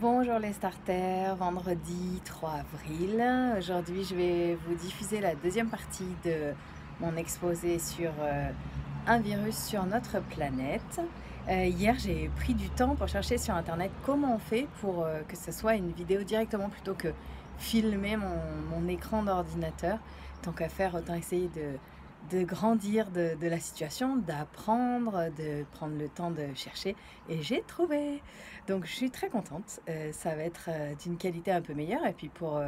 Bonjour les starters, vendredi 3 avril. Aujourd'hui, je vais vous diffuser la deuxième partie de mon exposé sur un virus sur notre planète. Hier, j'ai pris du temps pour chercher sur internet comment on fait pour que ce soit une vidéo directement plutôt que filmer mon écran d'ordinateur. Tant qu'à faire, autant essayer de grandir de la situation, d'apprendre, de prendre le temps de chercher. Et j'ai trouvé. Donc je suis très contente. Ça va être d'une qualité un peu meilleure. Et puis pour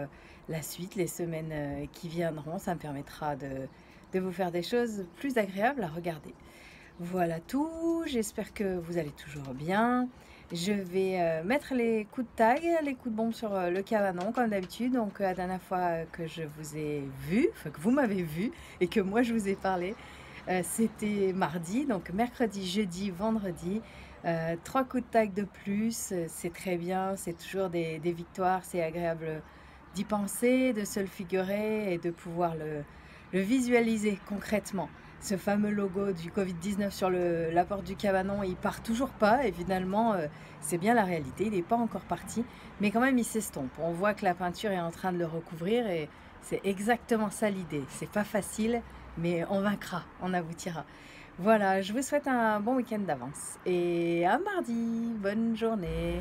la suite, les semaines qui viendront, ça me permettra de vous faire des choses plus agréables à regarder. Voilà tout. J'espère que vous allez toujours bien. Je vais mettre les coups de tag, les coups de bombe sur le cabanon comme d'habitude. Donc la dernière fois que je vous ai vu, enfin que vous m'avez vu et que moi je vous ai parlé, c'était mardi. Donc mercredi, jeudi, vendredi. Trois coups de tag de plus, c'est très bien. C'est toujours des victoires. C'est agréable d'y penser, de se le figurer et de pouvoir le visualiser concrètement. Ce fameux logo du Covid-19 sur la porte du cabanon, il part toujours pas et finalement c'est bien la réalité, il n'est pas encore parti, mais quand même il s'estompe. On voit que la peinture est en train de le recouvrir et c'est exactement ça l'idée. C'est pas facile, mais on vaincra, on aboutira. Voilà, je vous souhaite un bon week-end d'avance et à mardi, bonne journée.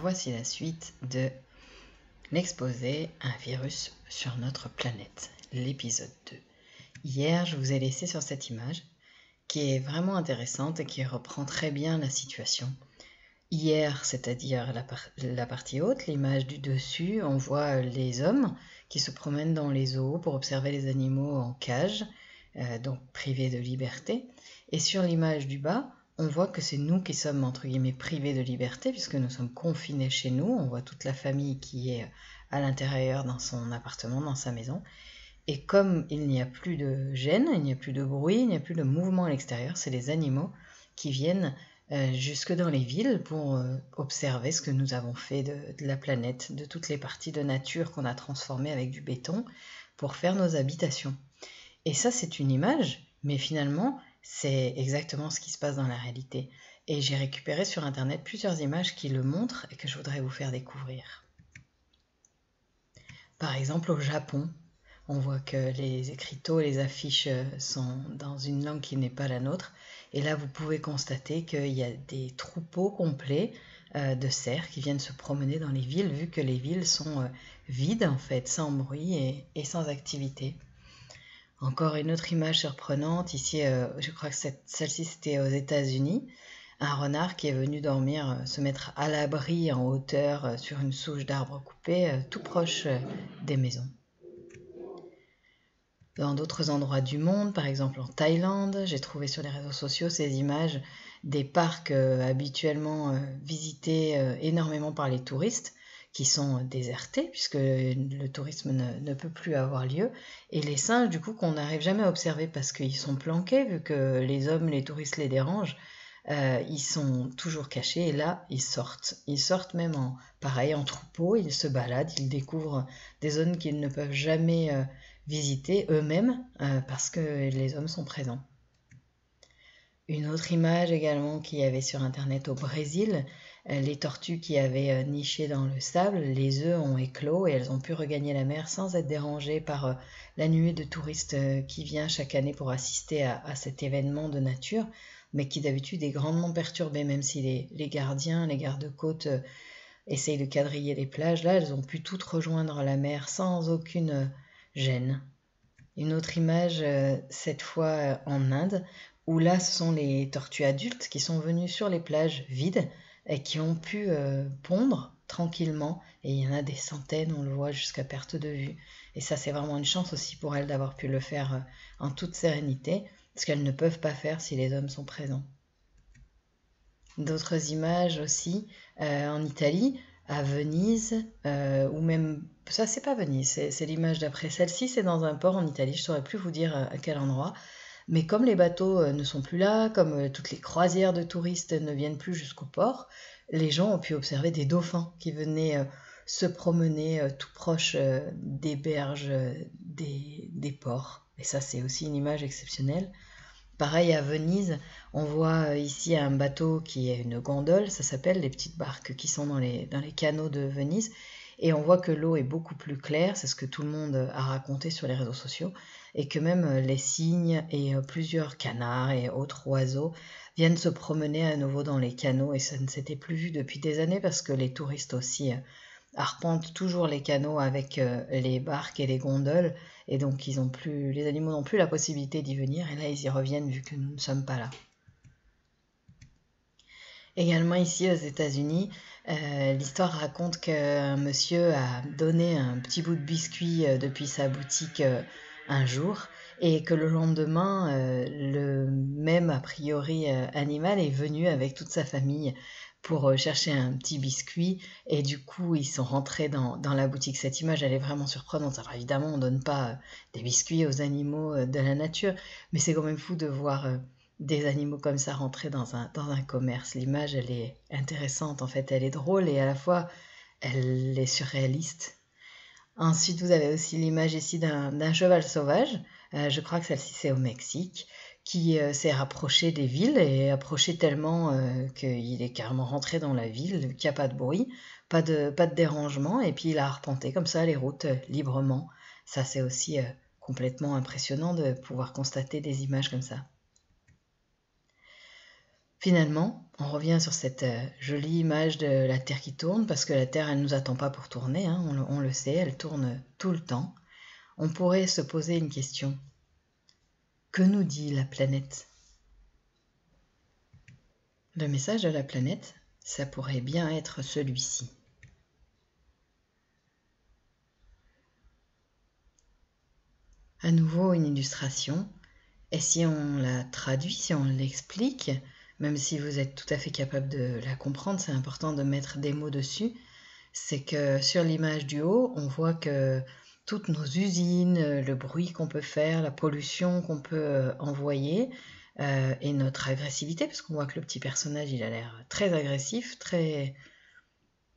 Voici la suite de l'exposé Un virus sur notre planète, l'épisode 2. Hier, je vous ai laissé sur cette image qui est vraiment intéressante et qui reprend très bien la situation. Hier, c'est-à-dire la partie haute, l'image du dessus, on voit les hommes qui se promènent dans les zoos pour observer les animaux en cage, donc privés de liberté. Et sur l'image du bas, on voit que c'est nous qui sommes entre guillemets privés de liberté puisque nous sommes confinés chez nous. On voit toute la famille qui est à l'intérieur dans son appartement, dans sa maison. Et comme il n'y a plus de gêne, il n'y a plus de bruit, il n'y a plus de mouvement à l'extérieur, c'est les animaux qui viennent jusque dans les villes pour observer ce que nous avons fait de la planète, de toutes les parties de nature qu'on a transformées avec du béton pour faire nos habitations. Et ça, c'est une image, mais finalement, c'est exactement ce qui se passe dans la réalité. Et j'ai récupéré sur Internet plusieurs images qui le montrent et que je voudrais vous faire découvrir. Par exemple, au Japon, on voit que les écriteaux, les affiches sont dans une langue qui n'est pas la nôtre. Et là, vous pouvez constater qu'il y a des troupeaux complets de cerfs qui viennent se promener dans les villes, vu que les villes sont vides, en fait, sans bruit et sans activité. Encore une autre image surprenante, ici je crois que celle-ci c'était aux États-Unis, un renard qui est venu dormir, se mettre à l'abri en hauteur sur une souche d'arbre coupé, tout proche des maisons. Dans d'autres endroits du monde, par exemple en Thaïlande, j'ai trouvé sur les réseaux sociaux ces images des parcs habituellement visités énormément par les touristes, qui sont désertés puisque le tourisme ne peut plus avoir lieu, et les singes du coup qu'on n'arrive jamais à observer parce qu'ils sont planqués vu que les hommes, les touristes les dérangent, ils sont toujours cachés et là ils sortent même pareil en troupeau, ils se baladent, ils découvrent des zones qu'ils ne peuvent jamais visiter eux-mêmes parce que les hommes sont présents. Une autre image également qu'il y avait sur internet au Brésil, les tortues qui avaient niché dans le sable, les œufs ont éclos et elles ont pu regagner la mer sans être dérangées par la nuée de touristes qui vient chaque année pour assister à cet événement de nature, mais qui d'habitude est grandement perturbé, même si les gardiens, les gardes-côtes essayent de quadriller les plages. Là, elles ont pu toutes rejoindre la mer sans aucune gêne. Une autre image, cette fois en Inde, où là, ce sont les tortues adultes qui sont venues sur les plages vides et qui ont pu pondre tranquillement. Et il y en a des centaines, on le voit jusqu'à perte de vue. Et ça, c'est vraiment une chance aussi pour elles d'avoir pu le faire en toute sérénité, ce qu'elles ne peuvent pas faire si les hommes sont présents. D'autres images aussi en Italie, à Venise, ou même, ça c'est pas Venise, c'est l'image d'après. Celle-ci c'est dans un port en Italie, je saurais plus vous dire à quel endroit. Mais comme les bateaux ne sont plus là, comme toutes les croisières de touristes ne viennent plus jusqu'au port, les gens ont pu observer des dauphins qui venaient se promener tout proche des berges des ports. Et ça, c'est aussi une image exceptionnelle. Pareil à Venise, on voit ici un bateau qui est une gondole, ça s'appelle les petites barques qui sont dans les canaux de Venise. Et on voit que l'eau est beaucoup plus claire, c'est ce que tout le monde a raconté sur les réseaux sociaux, et que même les cygnes et plusieurs canards et autres oiseaux viennent se promener à nouveau dans les canaux, et ça ne s'était plus vu depuis des années parce que les touristes aussi arpentent toujours les canaux avec les barques et les gondoles, et donc les animaux n'ont plus la possibilité d'y venir, et là ils y reviennent vu que nous ne sommes pas là. Également ici aux États-Unis, l'histoire raconte qu'un monsieur a donné un petit bout de biscuit depuis sa boutique un jour, et que le lendemain, le même a priori animal est venu avec toute sa famille pour chercher un petit biscuit, et du coup ils sont rentrés dans la boutique. Cette image, elle est vraiment surprenante. Alors évidemment, on ne donne pas des biscuits aux animaux de la nature, mais c'est quand même fou de voir des animaux comme ça rentrer dans un commerce. L'image, elle est intéressante, en fait, elle est drôle et à la fois, elle est surréaliste. Ensuite, vous avez aussi l'image ici d'un cheval sauvage, je crois que celle-ci c'est au Mexique, qui s'est rapproché des villes et approché tellement qu'il est carrément rentré dans la ville, qu'il n'y a pas de bruit, pas de dérangement, et puis il a arpenté comme ça les routes librement. Ça, c'est aussi complètement impressionnant de pouvoir constater des images comme ça. Finalement, on revient sur cette jolie image de la Terre qui tourne, parce que la Terre, elle ne nous attend pas pour tourner, hein, on le sait, elle tourne tout le temps. On pourrait se poser une question. Que nous dit la planète? Le message de la planète, ça pourrait bien être celui-ci. À nouveau, une illustration. Et si on la traduit, si on l'explique, même si vous êtes tout à fait capable de la comprendre, c'est important de mettre des mots dessus. C'est que sur l'image du haut, on voit que toutes nos usines, le bruit qu'on peut faire, la pollution qu'on peut envoyer, et notre agressivité, parce qu'on voit que le petit personnage, il a l'air très agressif, très,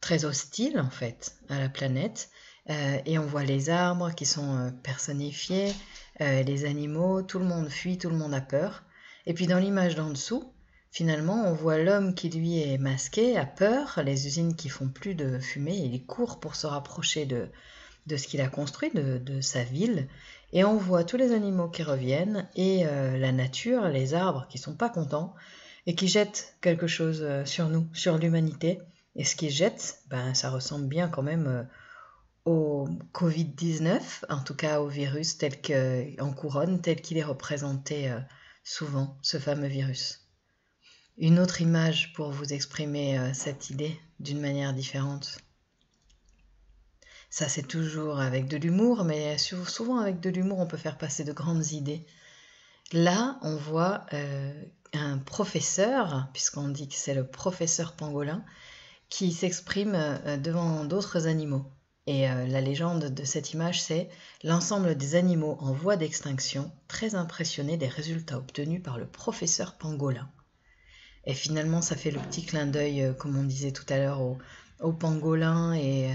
très hostile en fait à la planète. Et on voit les arbres qui sont personnifiés, les animaux, tout le monde fuit, tout le monde a peur. Et puis dans l'image d'en dessous, finalement, on voit l'homme qui lui est masqué, a peur, les usines qui font plus de fumée, il court pour se rapprocher de ce qu'il a construit, de sa ville. Et on voit tous les animaux qui reviennent et la nature, les arbres qui sont pas contents et qui jettent quelque chose sur nous, sur l'humanité. Et ce qu'ils jettent, ben, ça ressemble bien quand même au Covid-19, en tout cas au virus tel qu'en couronne, tel qu'il est représenté souvent, ce fameux virus. Une autre image pour vous exprimer cette idée d'une manière différente. Ça, c'est toujours avec de l'humour, mais souvent avec de l'humour, on peut faire passer de grandes idées. Là, on voit un professeur, puisqu'on dit que c'est le professeur pangolin, qui s'exprime devant d'autres animaux. Et la légende de cette image, c'est l'ensemble des animaux en voie d'extinction, très impressionnés des résultats obtenus par le professeur pangolin. Et finalement, ça fait le petit clin d'œil, comme on disait tout à l'heure, au pangolin et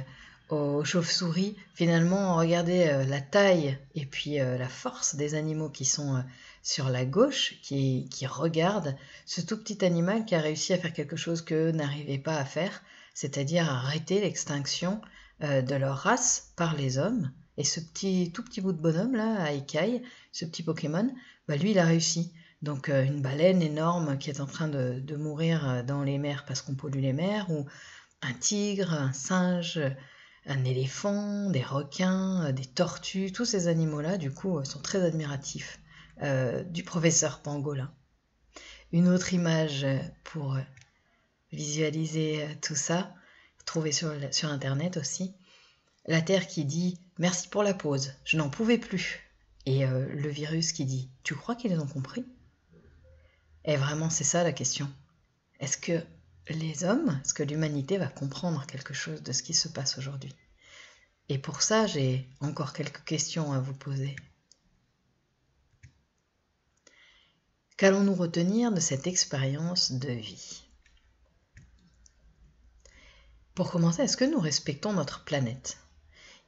aux chauves-souris. Finalement, regardez la taille et puis la force des animaux qui sont sur la gauche, qui regardent ce tout petit animal qui a réussi à faire quelque chose qu'eux n'arrivaient pas à faire, c'est-à-dire arrêter l'extinction de leur race par les hommes. Et ce tout petit bout de bonhomme là, Aikai, ce petit Pokémon, bah lui il a réussi. Donc une baleine énorme qui est en train de mourir dans les mers parce qu'on pollue les mers, ou un tigre, un singe, un éléphant, des requins, des tortues, tous ces animaux-là, du coup, sont très admiratifs du professeur pangolin. Une autre image pour visualiser tout ça, trouvée sur Internet aussi, la Terre qui dit « Merci pour la pause, je n'en pouvais plus ». Et le virus qui dit « Tu crois qu'ils ont compris ?» Et vraiment, c'est ça la question. Est-ce que les hommes, est-ce que l'humanité va comprendre quelque chose de ce qui se passe aujourd'hui? Et pour ça, j'ai encore quelques questions à vous poser. Qu'allons-nous retenir de cette expérience de vie? Pour commencer, est-ce que nous respectons notre planète?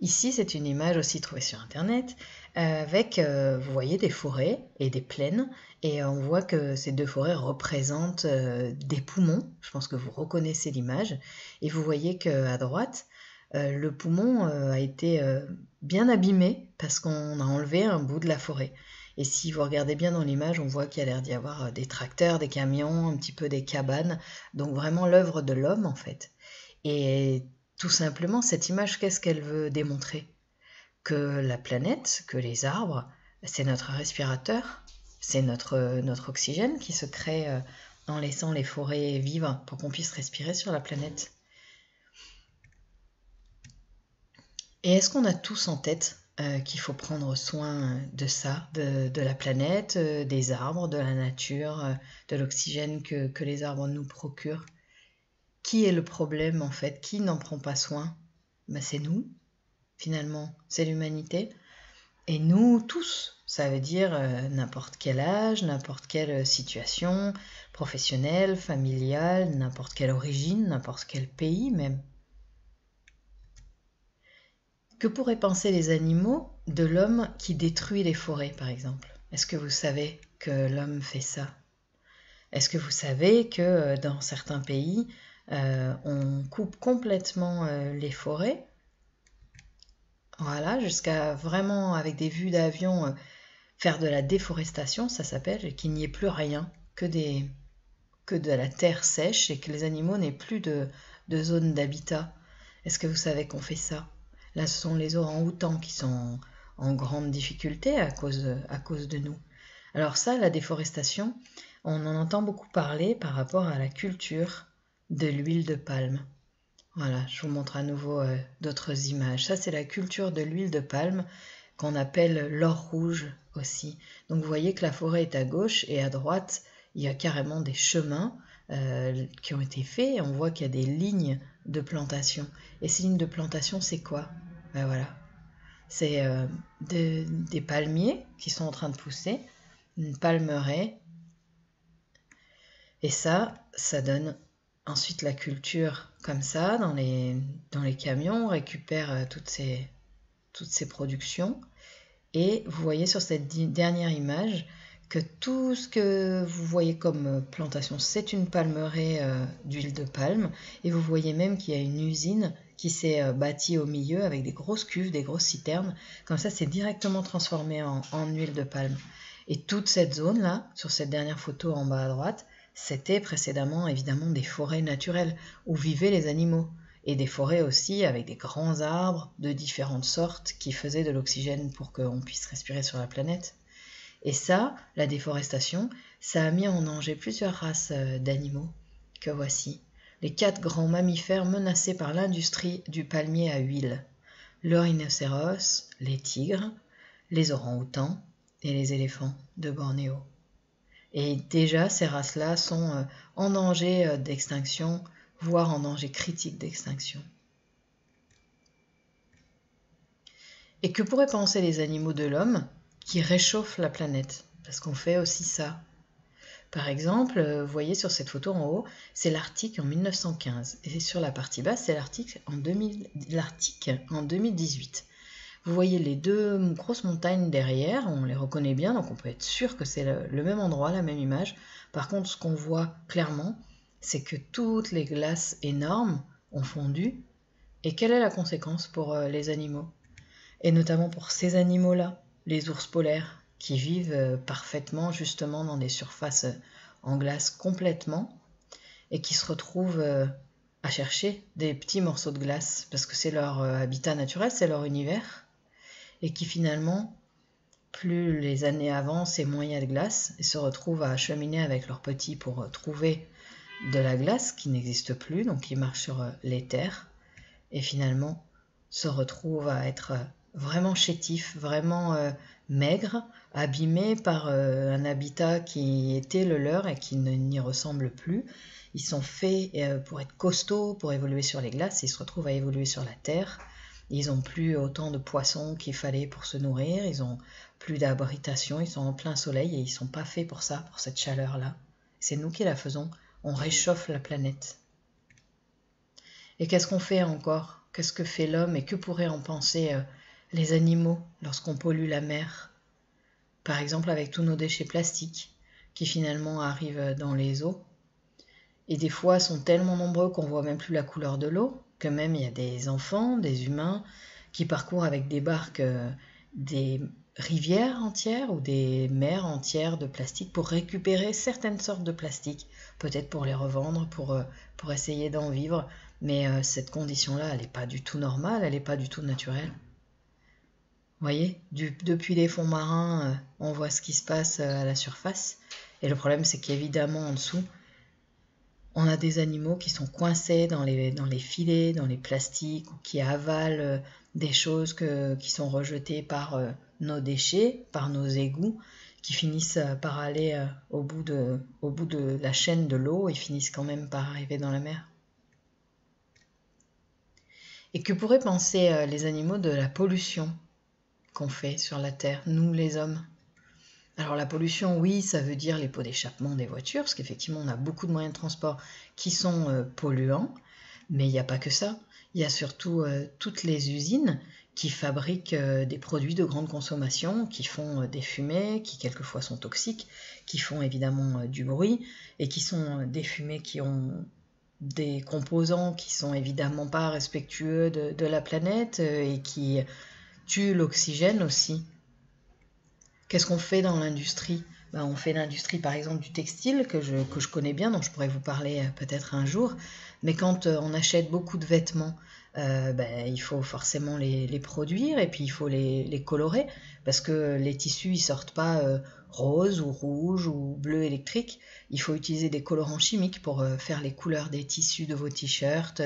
Ici, c'est une image aussi trouvée sur Internet avec, vous voyez, des forêts et des plaines. Et on voit que ces deux forêts représentent des poumons. Je pense que vous reconnaissez l'image. Et vous voyez qu'à droite, le poumon a été bien abîmé parce qu'on a enlevé un bout de la forêt. Et si vous regardez bien dans l'image, on voit qu'il y a l'air d'y avoir des tracteurs, des camions, un petit peu des cabanes. Donc vraiment l'œuvre de l'homme en fait. Et tout simplement, cette image, qu'est-ce qu'elle veut démontrer? Que la planète, que les arbres, c'est notre respirateur, c'est notre oxygène qui se crée en laissant les forêts vivre pour qu'on puisse respirer sur la planète. Et est-ce qu'on a tous en tête qu'il faut prendre soin de ça, de la planète, des arbres, de la nature, de l'oxygène que les arbres nous procurent? Qui est le problème en fait? Qui n'en prend pas soin? Ben, c'est nous, finalement, c'est l'humanité. Et nous tous, ça veut dire n'importe quel âge, n'importe quelle situation, professionnelle, familiale, n'importe quelle origine, n'importe quel pays même. Que pourraient penser les animaux de l'homme qui détruit les forêts, par exemple? Est-ce que vous savez que l'homme fait ça? Est-ce que vous savez que dans certains pays, on coupe complètement les forêts? Voilà, jusqu'à vraiment avec des vues d'avion faire de la déforestation, ça s'appelle, et qu'il n'y ait plus rien, que de la terre sèche et que les animaux n'aient plus de zone d'habitat. Est-ce que vous savez qu'on fait ça? Là, ce sont les orang-outans qui sont en grande difficulté à cause de nous. Alors ça, la déforestation, on en entend beaucoup parler par rapport à la culture de l'huile de palme. Voilà, je vous montre à nouveau d'autres images. Ça, c'est la culture de l'huile de palme qu'on appelle l'or rouge aussi. Donc vous voyez que la forêt est à gauche et à droite, il y a carrément des chemins qui ont été faits. On voit qu'il y a des lignes de plantation. Et ces lignes de plantation, c'est quoi? Ben voilà, c'est des palmiers qui sont en train de pousser, une palmeraie. Et ça donne ensuite la culture comme ça, dans les camions, on récupère toutes ces productions. Et vous voyez sur cette dernière image que tout ce que vous voyez comme plantation, c'est une palmeraie d'huile de palme. Et vous voyez même qu'il y a une usine qui s'est bâtie au milieu avec des grosses cuves, des grosses citernes. Comme ça, c'est directement transformé en huile de palme. Et toute cette zone-là, sur cette dernière photo en bas à droite, c'était précédemment évidemment des forêts naturelles où vivaient les animaux. Et des forêts aussi avec des grands arbres de différentes sortes qui faisaient de l'oxygène pour qu'on puisse respirer sur la planète. Et ça, la déforestation, ça a mis en danger plusieurs races d'animaux que voici. Les 4 grands mammifères menacés par l'industrie du palmier à huile. Le rhinocéros, les tigres, les orang-outans et les éléphants de Bornéo. Et déjà, ces races-là sont en danger d'extinction, voire en danger critique d'extinction. Et que pourraient penser les animaux de l'homme qui réchauffent la planète? Parce qu'on fait aussi ça. Par exemple, vous voyez sur cette photo en haut, c'est l'Arctique en 1915. Et sur la partie basse, c'est l'Arctique en 2018. Vous voyez les deux grosses montagnes derrière, on les reconnaît bien, donc on peut être sûr que c'est le même endroit, la même image. Par contre, ce qu'on voit clairement, c'est que toutes les glaces énormes ont fondu. Et quelle est la conséquence pour les animaux? Et notamment pour ces animaux-là, les ours polaires, qui vivent parfaitement justement dans des surfaces en glace complètement, et qui se retrouvent à chercher des petits morceaux de glace, parce que c'est leur habitat naturel, c'est leur univers, et qui finalement, plus les années avancent et moins il y a de glace, et se retrouvent à cheminer avec leurs petits pour trouver de la glace qui n'existe plus, donc ils marchent sur les terres, et finalement se retrouvent à être vraiment chétifs, vraiment maigres, abîmés par un habitat qui était le leur et qui n'y ressemble plus. Ils sont faits pour être costauds, pour évoluer sur les glaces, ils se retrouvent à évoluer sur la terre. Ils n'ont plus autant de poissons qu'il fallait pour se nourrir, ils n'ont plus d'abritation, ils sont en plein soleil et ils ne sont pas faits pour ça, pour cette chaleur-là. C'est nous qui la faisons, on réchauffe la planète. Et qu'est-ce qu'on fait encore? Qu'est-ce que fait l'homme et que pourraient en penser les animaux lorsqu'on pollue la mer? Par exemple avec tous nos déchets plastiques qui finalement arrivent dans les eaux et des fois sont tellement nombreux qu'on voit même plus la couleur de l'eau, que même il y a des enfants, des humains qui parcourent avec des barques des rivières entières ou des mers entières de plastique pour récupérer certaines sortes de plastique, peut-être pour les revendre, pour essayer d'en vivre, mais cette condition-là, elle n'est pas du tout normale, elle n'est pas du tout naturelle. Vous voyez, depuis les fonds marins, on voit ce qui se passe à la surface, et le problème c'est qu'évidemment en dessous, on a des animaux qui sont coincés dans les filets, dans les plastiques, ou qui avalent des choses qui sont rejetées par nos déchets, par nos égouts, qui finissent par aller au bout de la chaîne de l'eau et finissent quand même par arriver dans la mer. Et que pourraient penser les animaux de la pollution qu'on fait sur la Terre, nous les hommes? Alors la pollution, oui, ça veut dire les pots d'échappement des voitures, parce qu'effectivement on a beaucoup de moyens de transport qui sont polluants, mais il n'y a pas que ça. Il y a surtout toutes les usines qui fabriquent des produits de grande consommation, qui font des fumées, qui quelquefois sont toxiques, qui font évidemment du bruit, et qui sont des fumées qui ont des composants qui sont évidemment pas respectueux de la planète et qui tuent l'oxygène aussi. Qu'est-ce qu'on fait dans l'industrie? On fait l'industrie par exemple du textile que je connais bien, dont je pourrais vous parler peut-être un jour. Mais quand on achète beaucoup de vêtements, il faut forcément les produire et puis il faut les colorer parce que les tissus ils sortent pas rose ou rouge ou bleu électrique. Il faut utiliser des colorants chimiques pour faire les couleurs des tissus de vos t-shirts,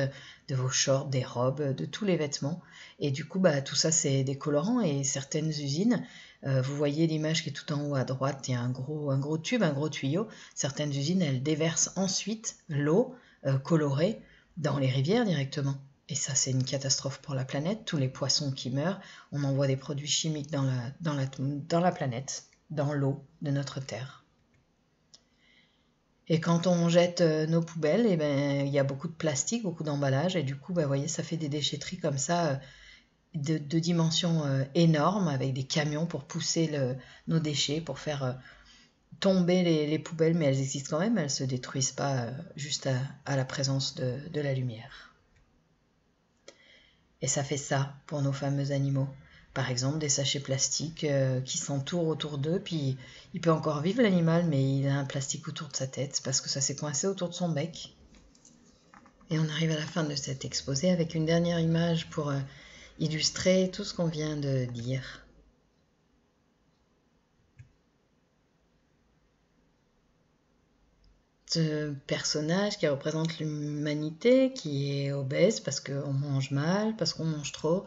de vos shorts, des robes, de tous les vêtements. Et du coup, tout ça c'est des colorants et certaines usines vous voyez l'image qui est tout en haut à droite, il y a un gros tube, un gros tuyau. Certaines usines, elles déversent ensuite l'eau colorée dans les rivières directement. Et ça, c'est une catastrophe pour la planète. Tous les poissons qui meurent, on envoie des produits chimiques dans la planète, dans l'eau de notre Terre. Et quand on jette nos poubelles, il y a beaucoup de plastique, beaucoup d'emballage, et du coup, vous voyez, ça fait des déchetteries comme ça, de dimensions énormes, avec des camions pour pousser nos déchets, pour faire tomber les poubelles, mais elles existent quand même, elles ne se détruisent pas juste à la présence de la lumière. Et ça fait ça pour nos fameux animaux. Par exemple, des sachets plastiques qui s'entourent autour d'eux, puis il peut encore vivre l'animal, mais il a un plastique autour de sa tête parce que ça s'est coincé autour de son bec. Et on arrive à la fin de cet exposé avec une dernière image pour illustrer tout ce qu'on vient de dire. Ce personnage qui représente l'humanité, qui est obèse parce qu'on mange mal, parce qu'on mange trop,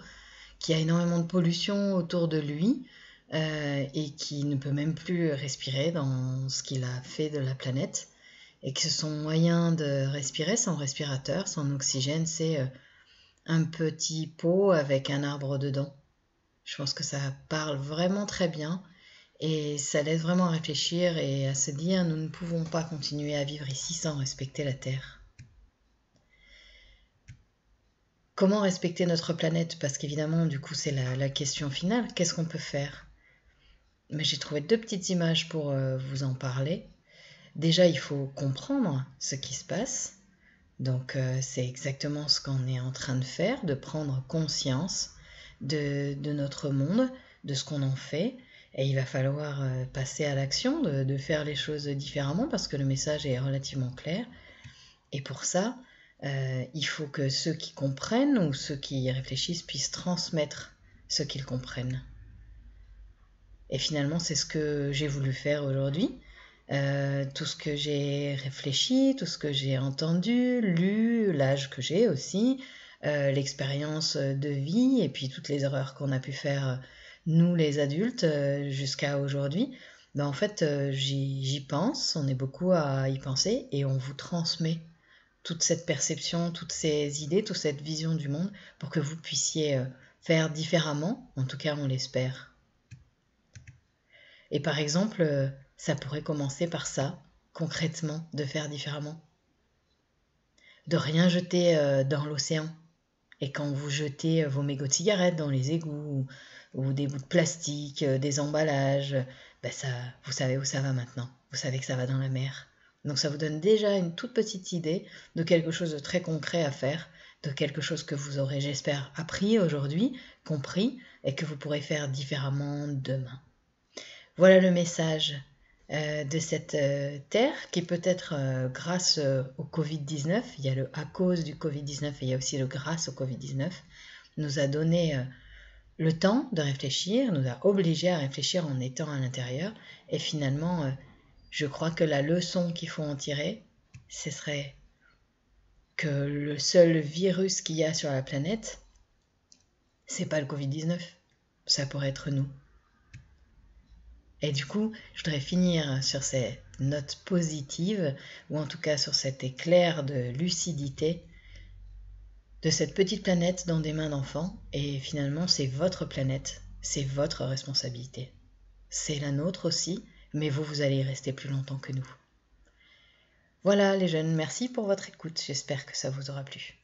qui a énormément de pollution autour de lui et qui ne peut même plus respirer dans ce qu'il a fait de la planète, et que son moyen de respirer, son respirateur, son oxygène, c'est un petit pot avec un arbre dedans. Je pense que ça parle vraiment très bien et ça laisse vraiment à réfléchir et à se dire nous ne pouvons pas continuer à vivre ici sans respecter la Terre. Comment respecter notre planète? Parce qu'évidemment, du coup, c'est la question finale. Qu'est-ce qu'on peut faire? Mais j'ai trouvé 2 petites images pour vous en parler. Déjà, il faut comprendre ce qui se passe. Donc, c'est exactement ce qu'on est en train de faire, de prendre conscience de notre monde, de ce qu'on en fait. Et il va falloir passer à l'action, de faire les choses différemment parce que le message est relativement clair. Et pour ça, il faut que ceux qui comprennent ou ceux qui y réfléchissent puissent transmettre ce qu'ils comprennent. Et finalement, c'est ce que j'ai voulu faire aujourd'hui. Tout ce que j'ai réfléchi, tout ce que j'ai entendu, lu, l'âge que j'ai aussi, l'expérience de vie et puis toutes les erreurs qu'on a pu faire, nous les adultes, jusqu'à aujourd'hui. En fait, j'y pense, on est beaucoup à y penser et on vous transmet toute cette perception, toutes ces idées, toute cette vision du monde pour que vous puissiez faire différemment, en tout cas on l'espère. Et par exemple, ça pourrait commencer par ça, concrètement, de faire différemment. de rien jeter dans l'océan. Et quand vous jetez vos mégots de cigarettes dans les égouts ou des bouts de plastique, des emballages, ben ça, vous savez où ça va maintenant. Vous savez que ça va dans la mer. Donc ça vous donne déjà une toute petite idée de quelque chose de très concret à faire, de quelque chose que vous aurez, j'espère, appris aujourd'hui, compris, et que vous pourrez faire différemment demain. Voilà le message de cette terre qui peut-être grâce au Covid-19, il y a le à cause du Covid-19 et il y a aussi le grâce au Covid-19, nous a donné le temps de réfléchir, nous a obligés à réfléchir en étant à l'intérieur. Et finalement, je crois que la leçon qu'il faut en tirer, ce serait que le seul virus qu'il y a sur la planète, c'est pas le Covid-19, ça pourrait être nous. Et du coup, je voudrais finir sur ces notes positives, ou en tout cas sur cet éclair de lucidité de cette petite planète dans des mains d'enfants. Et finalement, c'est votre planète, c'est votre responsabilité. C'est la nôtre aussi, mais vous allez y rester plus longtemps que nous. Voilà les jeunes, merci pour votre écoute, j'espère que ça vous aura plu.